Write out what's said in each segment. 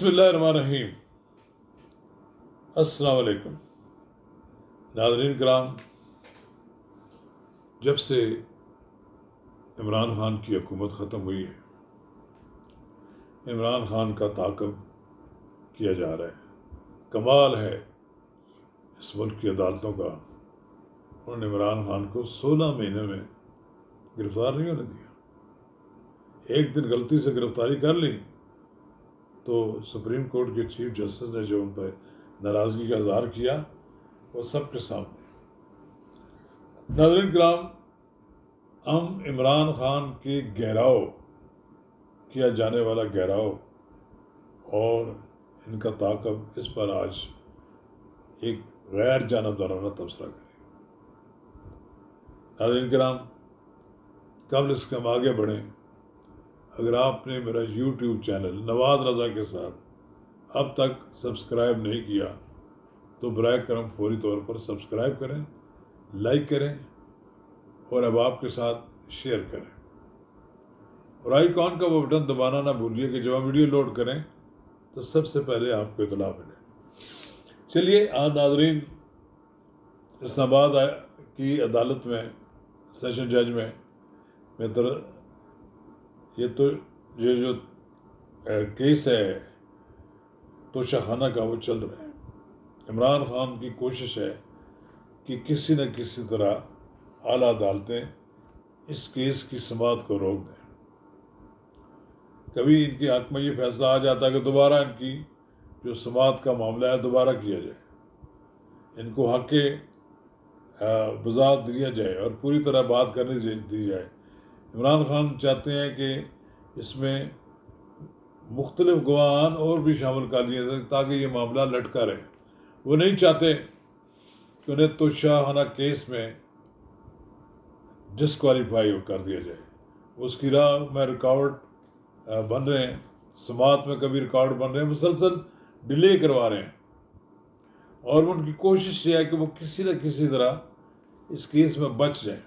بسم اللہ الرحمن الرحیم۔ السلام علیکم ناظرین کرام، جب سے عمران خان کی حکومت ختم ہوئی ہے، عمران خان کا تعاقب کیا جا رہا ہے۔ کمال ہے اس ملک کی عدالتوں کا، انہوں نے عمران خان کو 16 مہینے میں گرفتار نہیں ہونے دیا۔ ایک دن غلطی سے گرفتاری کر لی تو سپریم کورٹ کے چیف جسٹس نے جو ان پر ناراضگی کا اظہار کیا وہ سب کے سامنے۔ ناظرین کرام، ہم عمران خان کے گھیراؤ کیا جانے والا گھیراؤ اور ان کا تعاقب، اس پر آج ایک غیر جانبدارانہ تبصرہ کریں۔ ناظرین کرام، قبل اس کے ہم آگے بڑھیں، اگر آپ نے میرا یوٹیوب چینل نواز رضا کے ساتھ اب تک سبسکرائب نہیں کیا تو برائے کرم فوری طور پر سبسکرائب کریں، لائک کریں اور احباب کے ساتھ شیئر کریں، اور آئیکن کا وہ بٹن دبانا نہ بھولیے کہ جب ہم ویڈیو لوڈ کریں تو سب سے پہلے آپ کو اطلاع ملے۔ چلیے آج ناظرین، اسلام آباد کی عدالت میں، سیشن جج میں یہ جو کیس ہے توشہ خانہ کا، وہ چل رہا ہے۔ عمران خان کی کوشش ہے کہ کسی نہ کسی طرح اعلیٰ عدالتیں اس کیس کی سماعت کو روک دیں۔ کبھی ان کے حق میں یہ فیصلہ آ جاتا ہے کہ دوبارہ ان کی جو سماعت کا معاملہ ہے دوبارہ کیا جائے، ان کو حق بذات دیا جائے اور پوری طرح بات کرنے دی جائے۔ عمران خان چاہتے ہیں کہ اس میں مختلف گواہان اور بھی شامل کر لیے جائیں تاکہ یہ معاملہ لٹکا رہے۔ وہ نہیں چاہتے کہ انہیں توشہ خانہ کیس میں ڈسکوالیفائی کر دیا جائے۔ اس کی راہ میں رکاوٹ بن رہے ہیں، سماعت میں کبھی رکاوٹ بن رہے ہیں، مسلسل ڈیلے کروا رہے ہیں، اور ان کی کوشش یہ ہے کہ وہ کسی نہ کسی طرح اس کیس میں بچ جائیں۔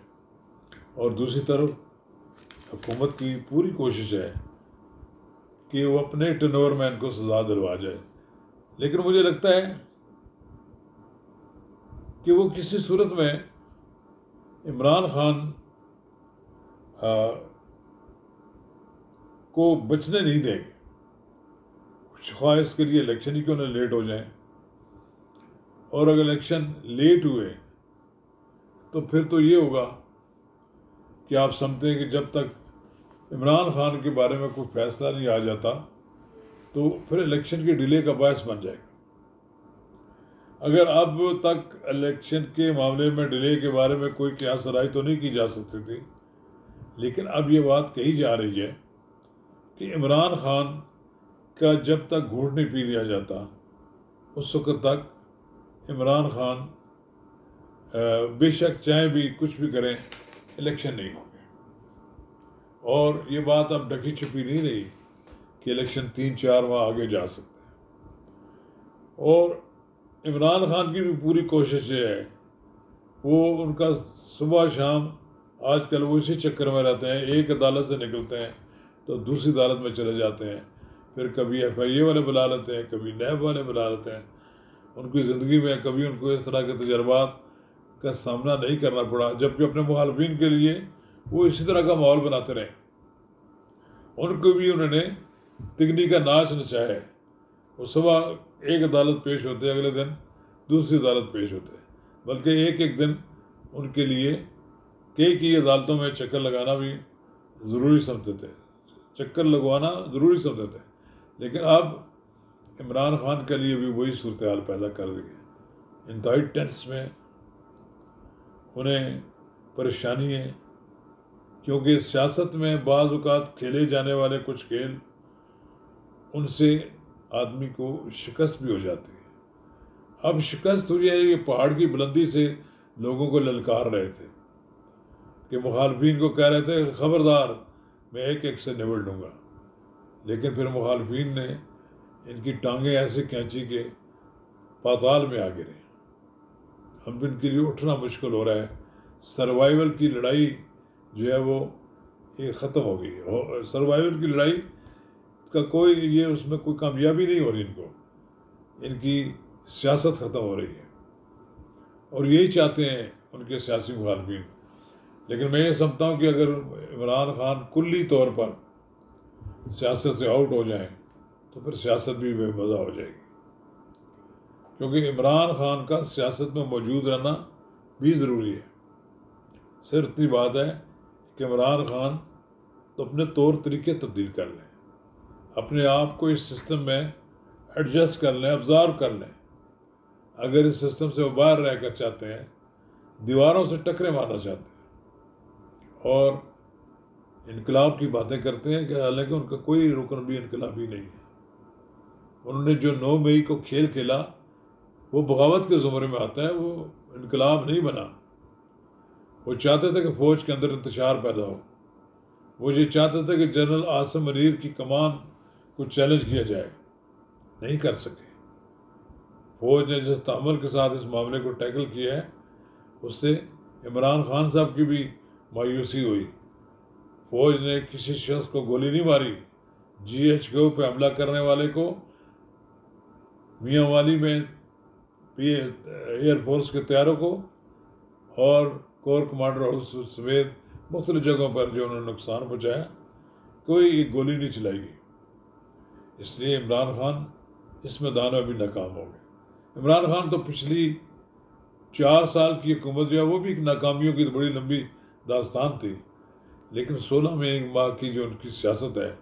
اور دوسری طرف حکومت کی پوری کوشش ہے کہ وہ اپنے ٹرنور میں ان کو سزا دلوا جائے، لیکن مجھے لگتا ہے کہ وہ کسی صورت میں عمران خان کو بچنے نہیں دیں گے، خواہ اس کے لیے الیکشن ہی کیوں نہ لیٹ ہو جائیں، اور اگر الیکشن لیٹ ہوئے تو پھر تو یہ ہوگا کہ آپ سمجھتے ہیں کہ جب تک عمران خان کے بارے میں کوئی فیصلہ نہیں آ جاتا تو پھر الیکشن کے ڈیلے کا باعث بن جائے گا۔ اگر اب تک الیکشن کے معاملے میں ڈیلے کے بارے میں کوئی قیاس رائے تو نہیں کی جا سکتی تھی، لیکن اب یہ بات کہی جا رہی ہے کہ عمران خان کا جب تک گھونٹ نہیں پی لیا جاتا اس وقت تک عمران خان بے شک چاہیں بھی کچھ بھی کریں الیکشن نہیں ہوں گے۔ اور یہ بات اب ڈھکی چھپی نہیں رہی کہ الیکشن 3-4 ماہ آگے جا سکتے ہیں۔ اور عمران خان کی بھی پوری کوشش یہ ہے، وہ ان کا صبح شام آج کل وہ اسی چکر میں رہتے ہیں، ایک عدالت سے نکلتے ہیں تو دوسری عدالت میں چلے جاتے ہیں، پھر کبھی FIA والے بلا لیتے ہیں، کبھی نیب والے بلا لیتے ہیں۔ ان کی زندگی میں کبھی ان کو اس طرح کے تجربات کا سامنا نہیں کرنا پڑا، جبکہ اپنے مخالفین کے لیے وہ اسی طرح کا ماحول بناتے رہے۔ ان کو بھی انہوں نے تگنی کا ناچ نچایا ہے۔ وہ صبح ایک عدالت پیش ہوتے، اگلے دن دوسری عدالت پیش ہوتے، بلکہ ایک دن ان کے لیے کئی عدالتوں میں چکر لگانا بھی ضروری سمجھتے تھے، چکر لگوانا ضروری سمجھتے تھے۔ لیکن اب عمران خان کے لیے بھی وہی صورتحال پیدا کر دی ہے، انتہائی ٹینس میں انہیں پریشانی ہے، کیونکہ سیاست میں بعض اوقات کھیلے جانے والے کچھ کھیل ان سے آدمی کو شکست بھی ہو جاتی ہے۔ اب شکست ہوئی ہے، یہ پہاڑ کی بلندی سے لوگوں کو للکار رہے تھے کہ مخالفین کو کہہ رہے تھے خبردار میں ایک سے نبڑ لوں گا، لیکن پھر مخالفین نے ان کی ٹانگیں ایسے کھینچی کہ پاتال میں آ گرے۔ اب ان کے لیے اٹھنا مشکل ہو رہا ہے، سروائیول کی لڑائی جو ہے وہ یہ ختم ہو گئی ہے۔ سروائیول کی لڑائی کا کوئی یہ اس میں کوئی کامیابی نہیں ہو رہی ان کو، ان کی سیاست ختم ہو رہی ہے، اور یہی چاہتے ہیں ان کے سیاسی مخالفین۔ لیکن میں یہ سمجھتا ہوں کہ اگر عمران خان کلی طور پر سیاست سے آؤٹ ہو جائیں تو پھر سیاست بھی بے مزہ ہو جائے گی، کیونکہ عمران خان کا سیاست میں موجود رہنا بھی ضروری ہے۔ صرف اتنی بات ہے کہ عمران خان تو اپنے طور طریقے تبدیل کر لیں، اپنے آپ کو اس سسٹم میں ایڈجسٹ کر لیں، ابزارو کر لیں۔ اگر اس سسٹم سے وہ باہر رہ کر چاہتے ہیں، دیواروں سے ٹکرے مارنا چاہتے ہیں اور انقلاب کی باتیں کرتے ہیں، کہ حالانکہ ان کا کوئی رکن بھی انقلابی نہیں ہے۔ انہوں نے جو 9 مئی کو کھیل کھیلا وہ بغاوت کے زمرے میں آتا ہے، وہ انقلاب نہیں بنا۔ وہ چاہتے تھے کہ فوج کے اندر انتشار پیدا ہو، وہ یہ چاہتے تھے کہ جنرل عاصم منیر کی کمان کو چیلنج کیا جائے، نہیں کر سکے۔ فوج نے جس تعامل کے ساتھ اس معاملے کو ٹیکل کیا ہے، اس سے عمران خان صاحب کی بھی مایوسی ہوئی۔ فوج نے کسی شخص کو گولی نہیں ماری، GHQ پہ حملہ کرنے والے کو میاں والی میں ایئر فورس کے طیاروں کو اور کور کمانڈر ہاؤس سمیت مختلف جگہوں پر جو انہوں نے نقصان پہنچایا، کوئی گولی نہیں چلائی گئی۔ اس لیے عمران خان اس میدان میں بھی ناکام ہو گئے۔ عمران خان تو پچھلی 4 سال کی حکومت جو ہے وہ بھی ایک ناکامیوں کی بڑی لمبی داستان تھی، لیکن 16 ماہ کی جو ان کی سیاست ہے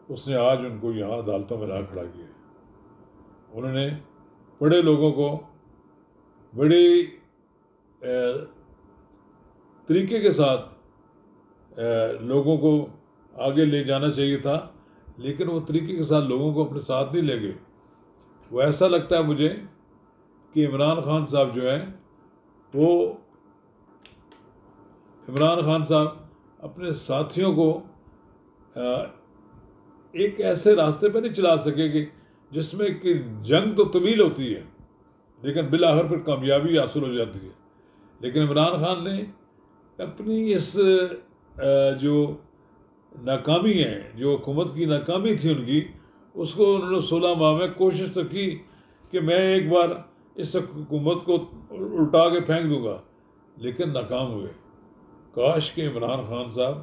اس نے آج ان کو یہاں عدالتوں میں لا کھڑا کیا ہے۔ انہوں نے بڑے لوگوں کو بڑے طریقے کے ساتھ لوگوں کو آگے لے جانا چاہیے تھا، لیکن وہ طریقے کے ساتھ لوگوں کو اپنے ساتھ نہیں لے گئے۔ وہ ایسا لگتا ہے مجھے کہ عمران خان صاحب جو ہیں وہ عمران خان صاحب اپنے ساتھیوں کو ایک ایسے راستے پہ نہیں چلا سکے کہ جس میں کہ جنگ تو طویل ہوتی ہے لیکن بالآخر پر کامیابی حاصل ہو جاتی ہے۔ لیکن عمران خان نے اپنی اس جو ناکامی ہے، جو حکومت کی ناکامی تھی ان کی، اس کو انہوں نے 16 ماہ میں کوشش تو کی کہ میں ایک بار اس حکومت کو الٹا کے پھینک دوں گا، لیکن ناکام ہوئے۔ کاش کہ عمران خان صاحب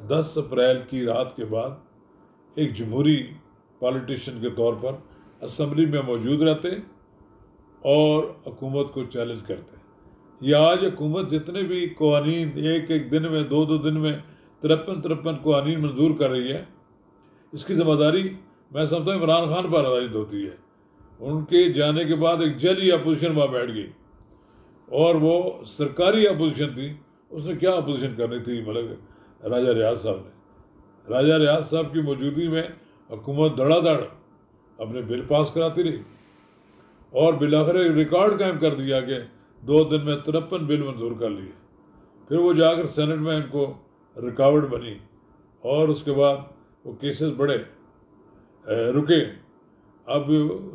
10 اپریل کی رات کے بعد ایک جمہوری پالیٹیشین کے طور پر اسمبلی میں موجود رہتے اور حکومت کو چیلنج کرتے۔ یہ آج حکومت جتنے بھی قوانین ایک دن میں 2 دن میں 53 قوانین منظور کر رہی ہے، اس کی ذمہ داری میں سمجھتا ہوں عمران خان پر عائد ہوتی ہے۔ ان کے جانے کے بعد ایک جعلی اپوزیشن وہاں بیٹھ گئی، اور وہ سرکاری اپوزیشن تھی۔ اس نے کیا اپوزیشن کرنی تھی؟ ملک راجہ ریاض صاحب نے، راجہ ریاض صاحب کی موجودگی میں حکومت دھڑا دھڑ اپنے بل پاس کراتی رہی، اور بالآخر ریکارڈ قائم کر دیا کہ 2 دن میں 53 بل منظور کر لیے۔ پھر وہ جا کر سینٹ میں ان کو رکاوٹ بنی، اور اس کے بعد وہ کیسز بڑھے رکے۔ اب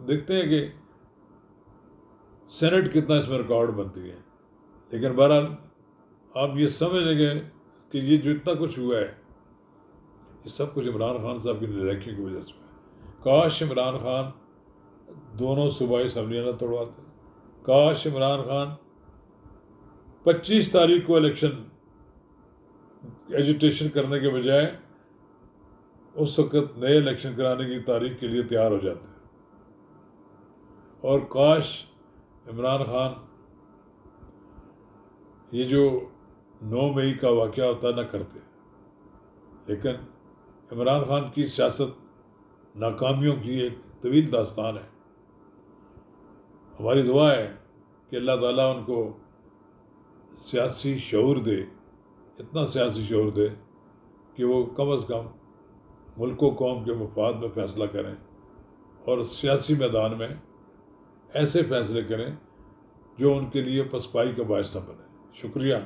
دیکھتے ہیں کہ سینٹ کتنا اس میں رکاوٹ بنتی ہے، لیکن بہرحال آپ یہ سمجھ لیں گے کہ یہ جو اتنا کچھ ہوا ہے یہ سب کچھ عمران خان صاحب کی نالائکی کی وجہ سے ہے۔ کاش عمران خان دونوں صوبائی اسمبلیاں نہ توڑواتے، کاش عمران خان 25 تاریخ کو الیکشن ایجیٹیشن کرنے کے بجائے اس وقت نئے الیکشن کرانے کی تاریخ کے لیے تیار ہو جاتے، اور کاش عمران خان یہ جو 9 مئی کا واقعہ ہوتا نہ کرتے۔ لیکن عمران خان کی سیاست ناکامیوں کی ایک طویل داستان ہے۔ ہماری دعا ہے کہ اللہ تعالیٰ ان کو سیاسی شعور دے، اتنا سیاسی شعور دے کہ وہ کم از کم ملک و قوم کے مفاد میں فیصلہ کریں، اور سیاسی میدان میں ایسے فیصلے کریں جو ان کے لیے پسپائی کا باعث نہ بنے۔ شکریہ۔